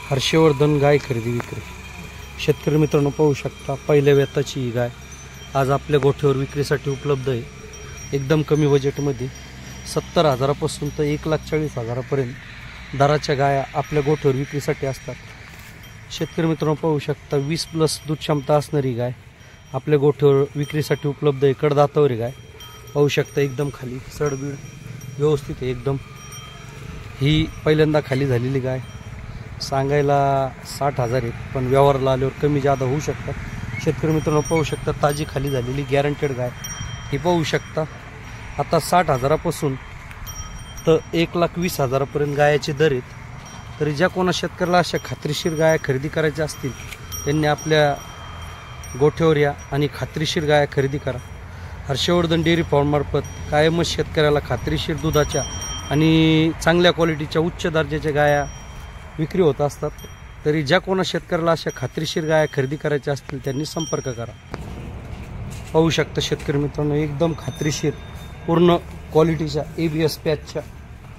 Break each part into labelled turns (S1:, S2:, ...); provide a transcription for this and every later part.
S1: हर्षवर्धन गाय खरेदी विक्री। शेतकरी मित्रांनो पाहू शकता, पहिल्या वेताची ही गाय आज आपल्या गोठ्यावर विक्रीसाठी उपलब्ध आहे। एकदम कमी बजेटमध्ये 70,000पासून तर 1,40,000पर्यंत दराच्या गाया आपल्या गोठ्यावर विक्रीसाठी असतात। शेतकरी मित्रांनो पाहू शकता, 20+ दूध क्षमता असणारी गाय आपल्या गोठ्यावर विक्रीसाठी उपलब्ध आहे। कडदातावरी गाय पाहू शकता, एकदम खाली सडबीड व्यवस्थित आहे एकदम। ही पहिल्यांदा खाली झालेली गाय सांगायला 60,000 आहे, पण व्यवहाराला आल्यावर कमी जादा होऊ शकतात। शेतकरी मित्रांनो पाहू शकता, ताजी खाली झालेली गॅरंटेड गाय ही पाहू शकता। आता 60,000पासून तर 1,20,000पर्यंत गायाचे दर आहेत। तरी ज्या कोणा शेतकऱ्याला अशा खात्रीशीर गाया खरेदी करायच्या असतील त्यांनी आपल्या गोठ्यावर या आणि खात्रीशीर गाया खरेदी करा। हर्षवर्धन डेअरी फार्ममार्फत कायमच शेतकऱ्याला खात्रीशीर दुधाच्या आणि चांगल्या क्वालिटीच्या उच्च दर्जाच्या गाया विक्री होत असतात। तरी ज्या कोणा शेतकऱ्याला अशा खात्रीशीर गाया खरेदी करायच्या असतील त्यांनी संपर्क करा। पाहू शकता शेतकरी मित्रांनो, एकदम खात्रीशीर पूर्ण क्वालिटीच्या ABS पॅचच्या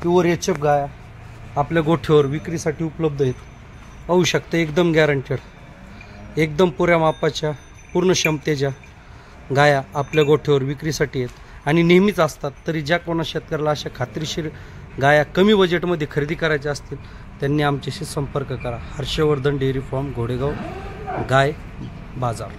S1: प्युअर HF गाया आपल्या गोठ्यावर विक्रीसाठी उपलब्ध आहेत। पाहू शकता, एकदम गॅरंटेड, एकदम पुऱ्या मापाच्या पूर्ण क्षमतेच्या गाया आपल्या गोठ्यावर विक्रीसाठी आहेत आणि नेहमीच असतात। तरी ज्या कोणा शेतकऱ्याला अशा खात्रीशीर गाया कमी बजेटमध्ये खरेदी करायच्या असतील त्यांनी आमच्याशी संपर्क करा। हर्षवर्धन डेअरी फार्म, घोडेगाव, गाय बाजार।